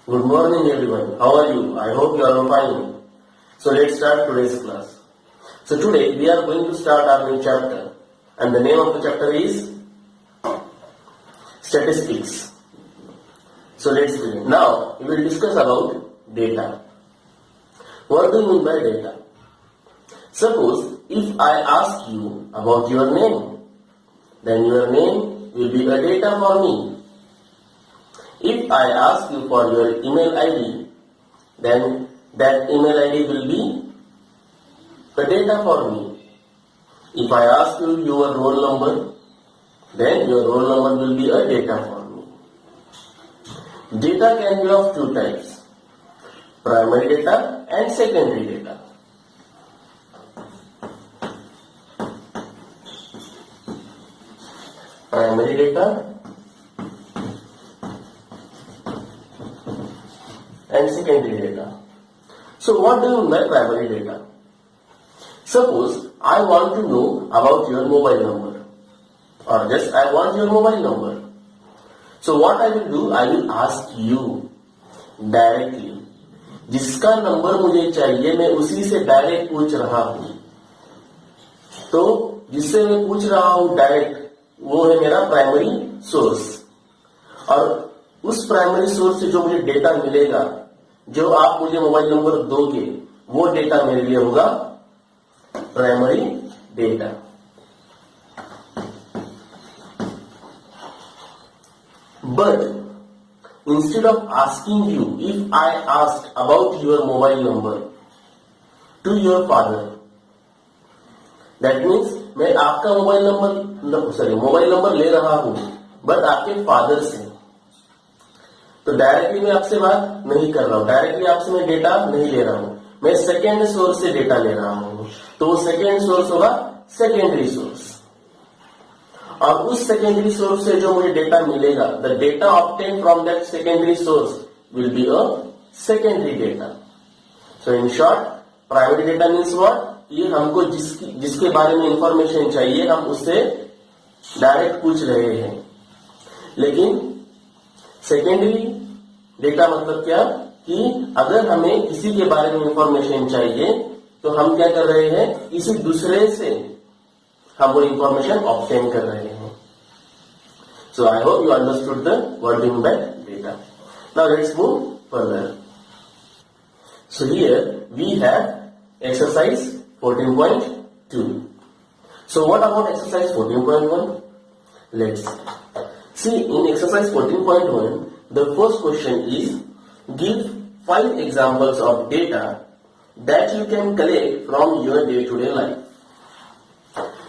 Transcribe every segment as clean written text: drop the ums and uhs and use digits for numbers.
Good morning everyone. How are you? I hope you are all fine. So let's start today's class. So today we are going to start our new chapter and the name of the chapter is Statistics. So let's begin. Now we will discuss about data. What do you mean by data? Suppose if I ask you about your name, then your name will be a data for me. If I ask you for your email ID, then that email ID will be the data for me. If I ask you your roll number, then your roll number will be a data for me. Data can be of two types, primary data and secondary data. Primary data and secondary data. So what do you mean by primary data? Suppose I want to know about your mobile number, or just I want your mobile number. So what I will do, I will ask you directly. जिसका number मुझे चाहिए मैं उसी से direct पूछ रहा हूं. तो जिससे मैं पूछ रहा हूं डायरेक्ट, वो है मेरा प्राइमरी सोर्स. और उस प्राइमरी सोर्स से जो मुझे डेटा मिलेगा, जो आप मुझे मोबाइल नंबर दोगे, वो डेटा मेरे लिए होगा primary data. But instead of asking you, if I asked about your mobile number to your father, that means मैं आपका मोबाइल नंबर ले रहा हूं, बट आपके फादर से. तो डायरेक्टली मैं आपसे बात नहीं कर रहा हूं, डायरेक्टली आपसे मैं डेटा नहीं ले रहा हूं, मैं सेकेंड सोर्स से डेटा ले रहा हूं. तो वो सेकेंड सोर्स होगा सेकेंडरी सोर्स. और उस सेकेंडरी सोर्स से जो मुझे डेटा मिलेगा, the data obtain from that secondary source will be a secondary data. So in short, primary data means what? ये हमको जिसके बारे में इंफॉर्मेशन चाहिए हम उससे डायरेक्ट पूछ रहे हैं. लेकिन सेकेंडरी डेटा मतलब क्या? कि अगर हमें किसी के बारे में इंफॉर्मेशन चाहिए तो हम क्या कर रहे हैं, किसी दूसरे से हम वो इंफॉर्मेशन ऑब्टेन कर रहे हैं. So I hope you understood the wording by data. Now let's move further. So here we have exercise 14.2. So what about exercise 14.1? Let's see. In exercise 14.1, the first question is, give 5 examples of data that you can collect from your day-to-day life.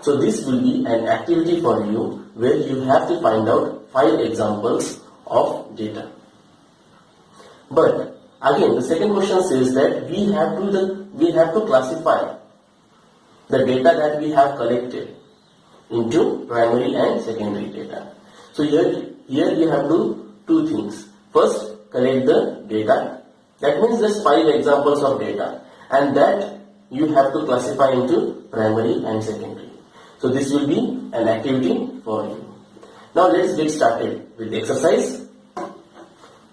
So this will be an activity for you where you have to find out 5 examples of data. But again, the second question says that we have to classify the data that we have collected into primary and secondary data. So here you have to do 2 things. First, collect the data. That means just 5 examples of data, and that you have to classify into primary and secondary. So this will be an activity for you. Now let's get started with exercise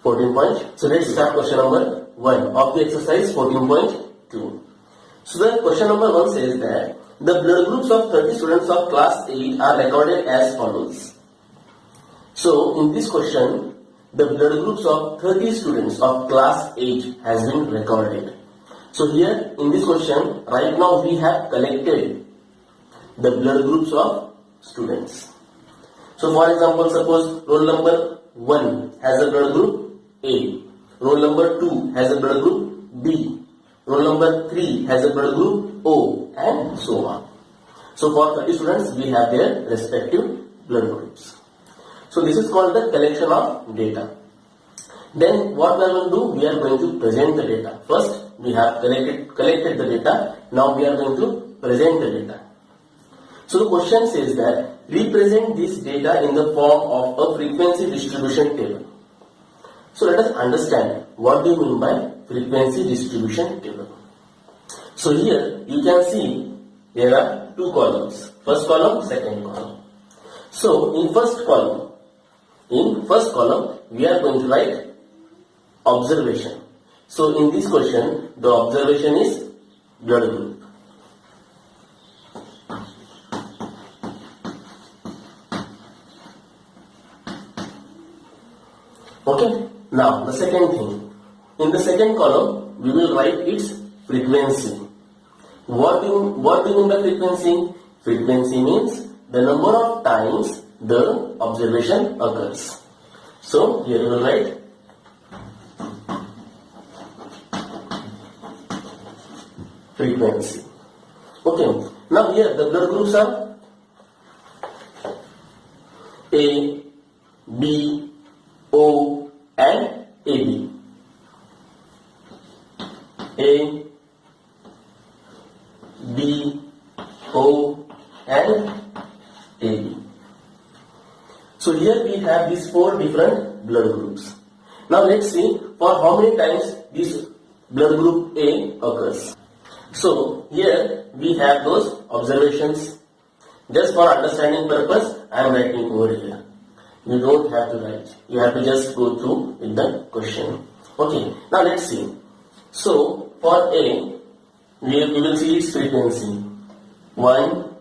14. So let's start question number 1 of the exercise 14.2. So the question number 1 says that the blood groups of 30 students of class 8 are recorded as follows. So in this question, the blood groups of 30 students of class 8 has been recorded. So here in this question, right now we have collected the blood groups of students. So for example, suppose roll number 1 has a blood group A, roll number 2 has a blood group B, roll number 3 has a blood group O, and so on. So for 30 students we have their respective blood groups. So this is called the collection of data. Then what we are going to do, we are going to present the data. First we have collected the data, now we are going to present the data. So the question says that represent this data in the form of a frequency distribution table. So let us understand what do you mean by frequency distribution table. So here you can see there are 2 columns. First column, second column. So in first column we are going to write observation. So in this question, the observation is blood group. Okay. Now the second thing. In the second column, we will write its frequency. What do you mean by frequency? Frequency means the number of times the observation occurs. So here we will write frequency. Okay. Now here the blood groups are A, B, O and AB. A, B, O and AB. So here we have these four different blood groups. Now let's see for how many times this blood group A occurs. So here we have those observations. Just for understanding purpose, I am writing over here. You don't have to write. You have to just go through with the question. Okay. Now let's see. So for A, we will see its frequency. 1,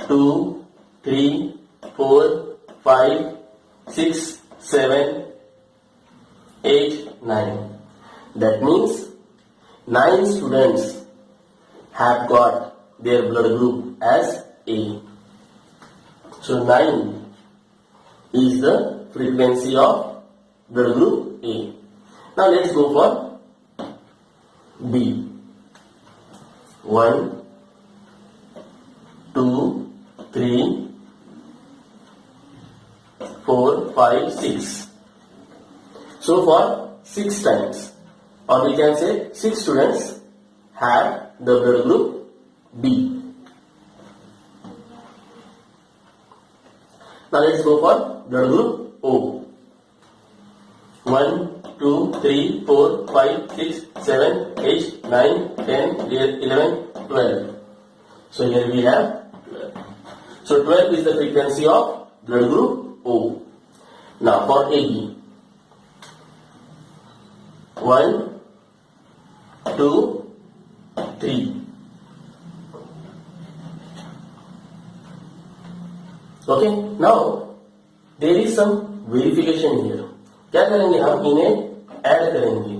2, 3, 4, 5, 6, 7, 8, 9. That means 9 students have got their blood group as A. So 9 is the frequency of blood group A. Now let's go for B. 1, 2, 3, 4, 5, 6. So for 6 times, or we can say 6 students have the blood group B. Now let's go for blood group O. 1, 2, 3, 4, 5, 6, 7, 8, 9, 10, 11, 12. So here we have 12. So 12 is the frequency of blood group O. Now for AB. 1, 2, 3. Okay. Now there is some verification here. क्या करेंगे हम इन्हें add करेंगे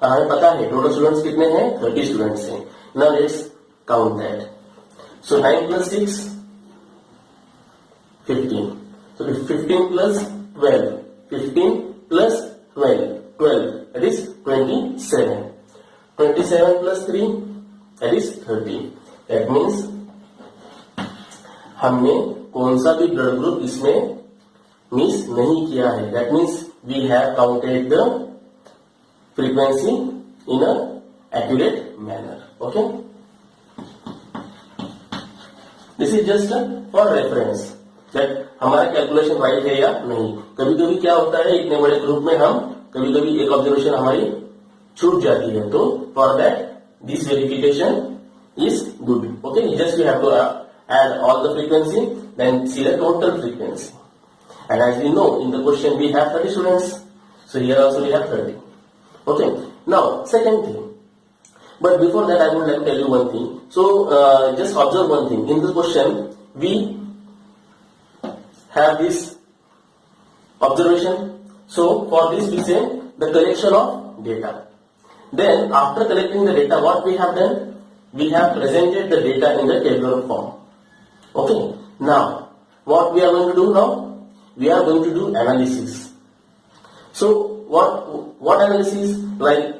और हमें पता है total students कितने हैं 30 स्टूडेंट्स हैं. Now let's count that. So 9 plus 6 15. So 15 plus 12, 15 plus 12, 12, that is 27. 27 plus 3, that is 30. That means हमने कौन सा भी ब्लड ग्रुप इसमें मिस नहीं किया है. That means we have counted the frequency in a accurate manner. Okay. This is just for reference that हमारा calculation right है या नहीं. कभी कभी क्या होता है इतने बड़े ग्रुप में हम कभी कभी एक ऑब्जर्वेशन हमारी छूट जाती है. तो for that this verification is good. Okay, just you have to add all the frequency, then see the total frequency. And as we know, in the question we have 30 students, so here also we have 30. Okay. Now, second thing. But before that, I would like to tell you one thing. So, just observe one thing. In the question, we have this observation. So, for this we say the collection of data. Then, after collecting the data, what we have done? We have presented the data in the tabular form. Okay. Now, what we are going to do now? We are going to do analysis. So, what analysis? Like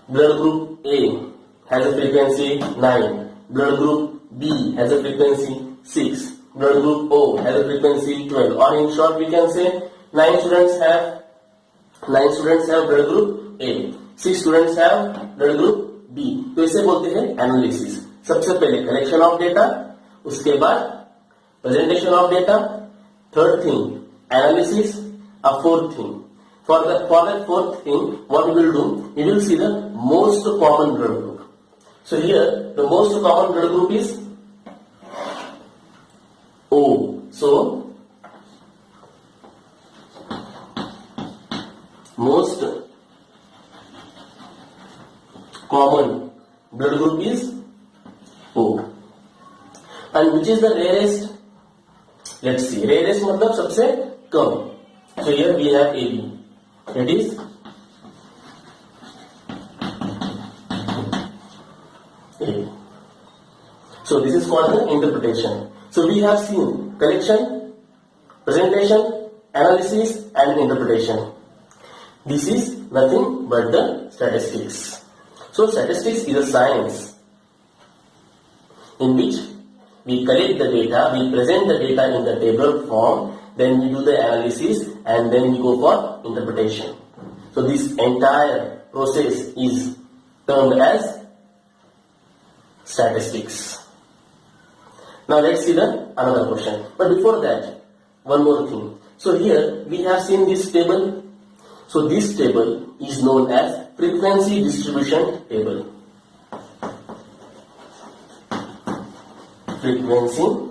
blood group A has a frequency 9, blood group B has a frequency 6, blood group O has a frequency 12. Or in short, we can say 9 students have blood group A, 6 students have blood group B. तो इसे बोलते हैं analysis. सबसे पहले collection of data, उसके बाद presentation of data, third thing analysis, a fourth thing. For that fourth thing what we will do, we will see the most common blood group. So here the most common blood group is O. So most common blood group is O. And which is the rarest? Let's see. Rarest मतलब सबसे कम. So here we have AB. It is A. So this is called the interpretation. So we have seen collection, presentation, analysis and interpretation. This is nothing but the statistics. So statistics is a science in which we collect the data, we present the data in the tabular form, then we do the analysis and then we go for interpretation. So this entire process is termed as statistics. Now let's see the another question. But before that, one more thing. So here we have seen this table. So this table is known as frequency distribution table. Frequency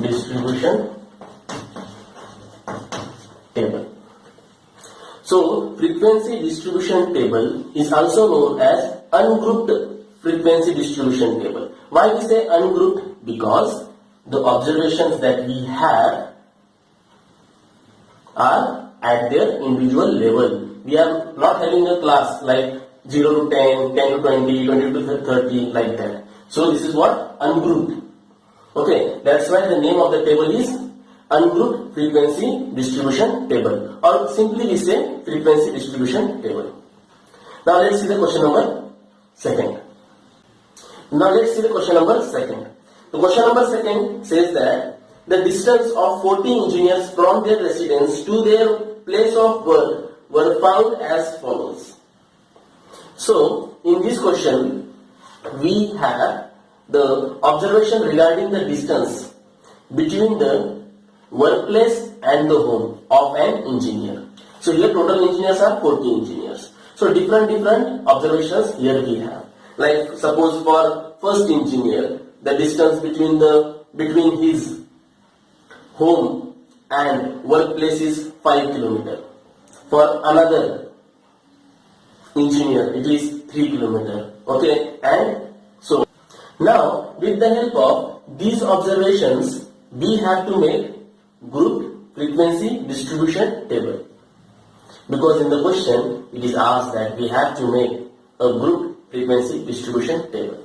distribution table. So frequency distribution table is also known as ungrouped frequency distribution table. Why we say ungrouped? Because the observations that we have are at their individual level. We are not having a class like 0 to 10, 10 to 20, 20 to 30 like that. So this is what? Ungrouped. Okay, that's why the name of the table is ungrouped frequency distribution table, or simply we say frequency distribution table. Now let's see the question number second. The question number second says that the distance of 40 engineers from their residence to their place of work were found as follows. So in this question we have the observation regarding the distance between the workplace and the home of an engineer. So here total engineers are 40 engineers. So different observations here we have. Like suppose for first engineer, the distance between his home and workplace is 5 km. For another engineer, it is 3 km. Okay, and so now with the help of these observations, we have to make group frequency distribution table. Because in the question, it is asked that we have to make a group frequency distribution table.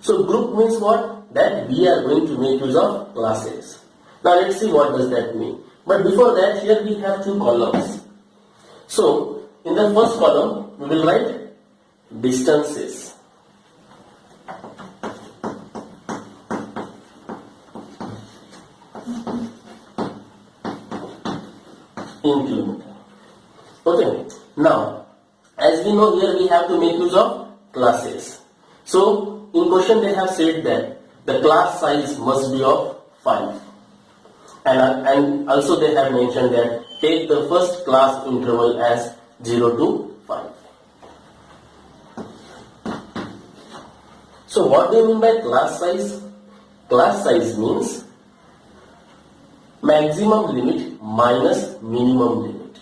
So group means what? That we are going to make use of classes. Now let's see what does that mean. But before that, here we have two columns. So in the first column, we will write distances. In kilometer. Okay. Now, as we know, here we have to make use of classes. So in question they have said that the class size must be of 5. And also they have mentioned that take the first class interval as 0 to 5. So what do you mean by class size? Class size means maximum limit minus minimum limit,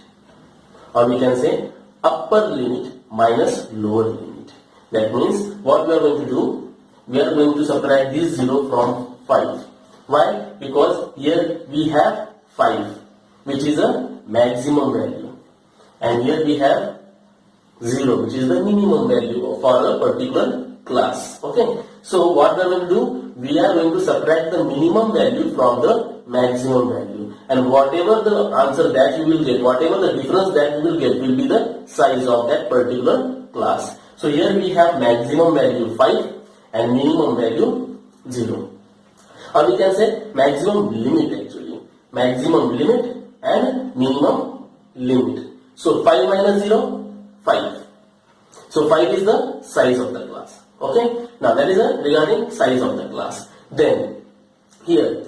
or we can say upper limit minus lower limit. That means what we are going to do, we are going to subtract this 0 from 5. Why? Because here we have 5, which is a maximum value, and here we have 0, which is the minimum value for a particular class. Okay, so what we are going to do, we are going to subtract the minimum value from the maximum value, and whatever the answer that you will get, whatever the difference that you will get, will be the size of that particular class. So here we have maximum value 5 and minimum value 0, or we can say maximum limit actually, maximum limit and minimum limit. So 5 minus 0, 5. So 5 is the size of the class. Okay, now that is regarding size of the class. Then here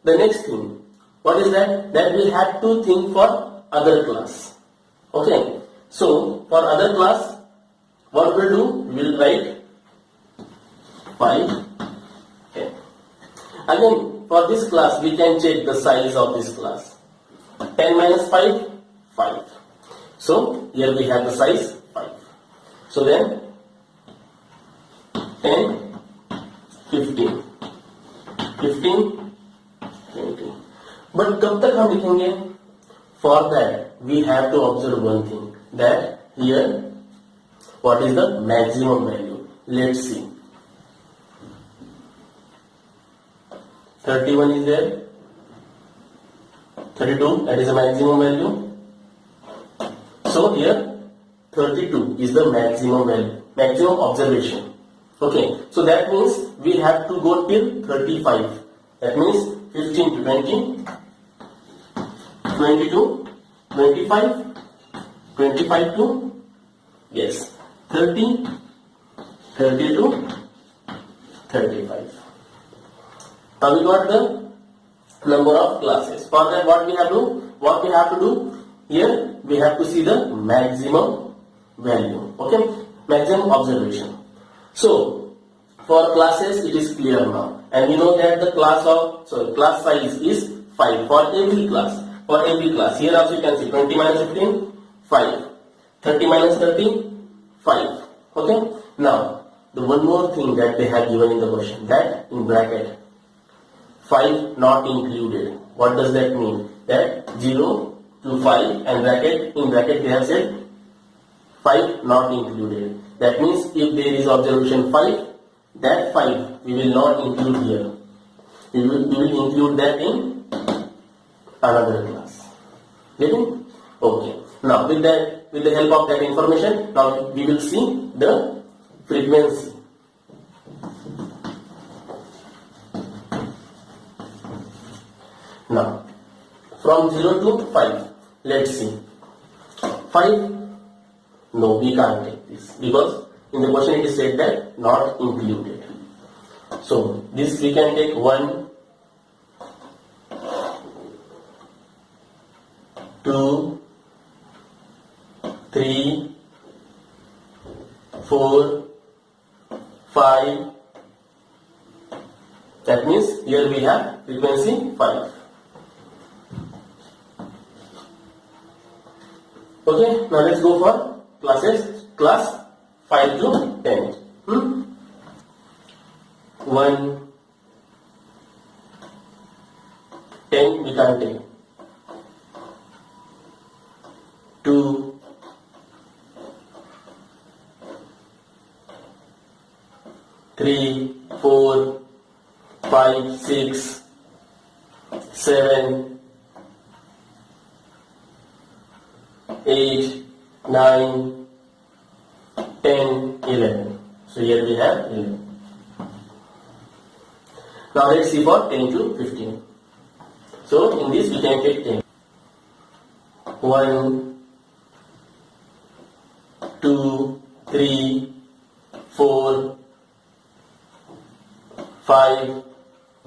the next thing, what is that? That we have to think for other class. Okay, so for other class, what we'll do, we will write 5. Okay. Again, for this class, we can check the size of this class. 10 minus 5, 5. So, here we have the size 5. So then, 10, 15, 15, 20. But कब तक हम लिखेंगे? For that, we have to observe one thing, that here, what is the maximum value? Let's see. 31 is there. 32, that is the maximum value. So here 32 is the maximum value, maximum observation. Okay, so that means we have to go till 35. That means 15 to 20, 22, 25, 25 to, yes, 30, 30 to 35. Now we got the number of classes. For that, what we have to do here, we have to see the maximum value. Okay, maximum observation. So for classes, it is clear now, and you know that the class size is 5 for every class. For every class, here also you can see 20 minus 15, 5. 30 minus 30, 5. Okay. Now the one more thing that they have given in the question, that in bracket 5 not included. What does that mean? That 0 to 5 and in bracket they have said 5 not included. That means if there is observation 5, that 5 we will not include here. We will include that in another class. Getting? Okay. Now with the help of that information, now we will see the frequency. Now, from 0 to 5, let's see. 5, no, we can't take this because in the question it is said that not included. So, this we can take 1, 2, 3, 4, 5. That means here we have frequency 5. Okay, now let's go for class 5 to 10. 1, 10 we can't take. 2, 3, 4, 5, 6, 7, 8, 9, 10, 11. So here we have 11. Now let's see for 10 to 15. So in this we can take 10. 1, 2, 3, 4, 5,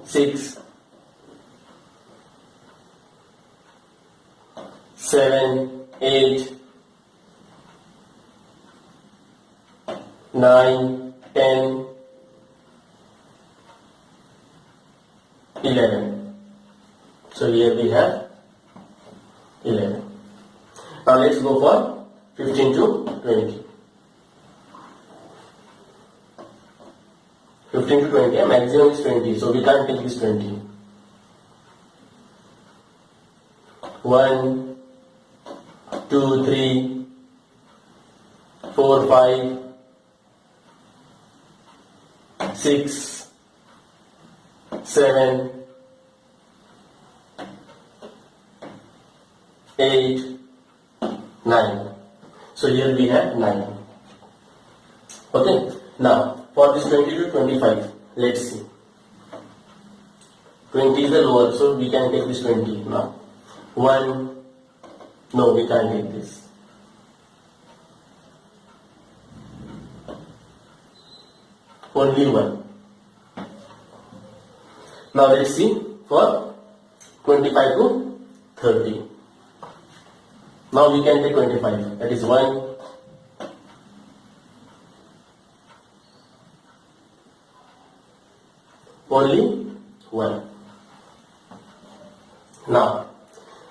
6, 7, 8, 9, 10, 11. So here we have 11. Now let's go for 15 to 20. 15 to 20, maximum is 20, so we can't take this 20. 1, 2, 3, 4, 5, 6, 7, 8, 9. So here we have 9. Okay. Now for this 20 to 25, let's see. 20 is the lower, so we can take this 20 now. 1, no, we can't take this. Only 1. Now let's see for 25 to 30. Now we can take 25. That is 1, 1, 1. Now,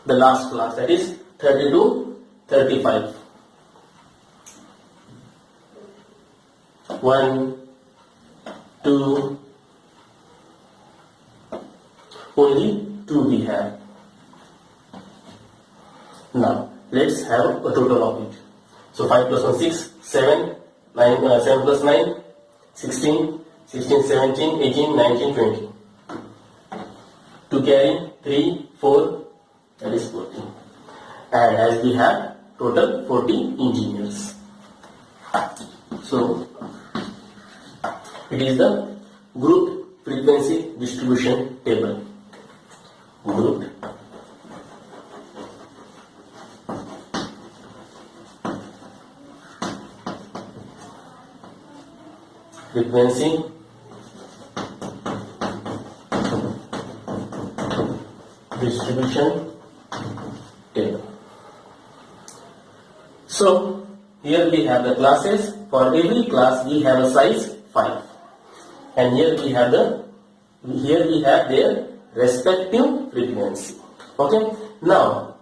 the last class, that is 30 to 35. 1, 2, only 2 we have. Now, let's have a total of it. So 5 plus 1, 6, 7, 7 plus 9, 16, 16, 17, 18, 19, 20. To carry 3, 4, that is 14. And as we have total 40 engineers. So, it is the group frequency distribution table. Group frequency distribution table. So here we have the classes. For every class we have a size 5, and here we have their respective frequency. Okay. Now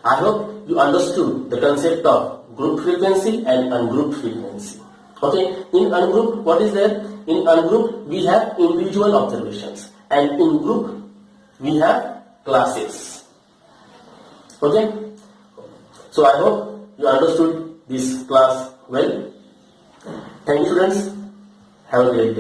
I hope you understood the concept of group frequency and ungrouped frequency. Okay. In ungrouped, what is there? In ungrouped we have individual observations, and in group we have classes. Okay. So I hope you understood this class well. Thank you, students. Have a great day.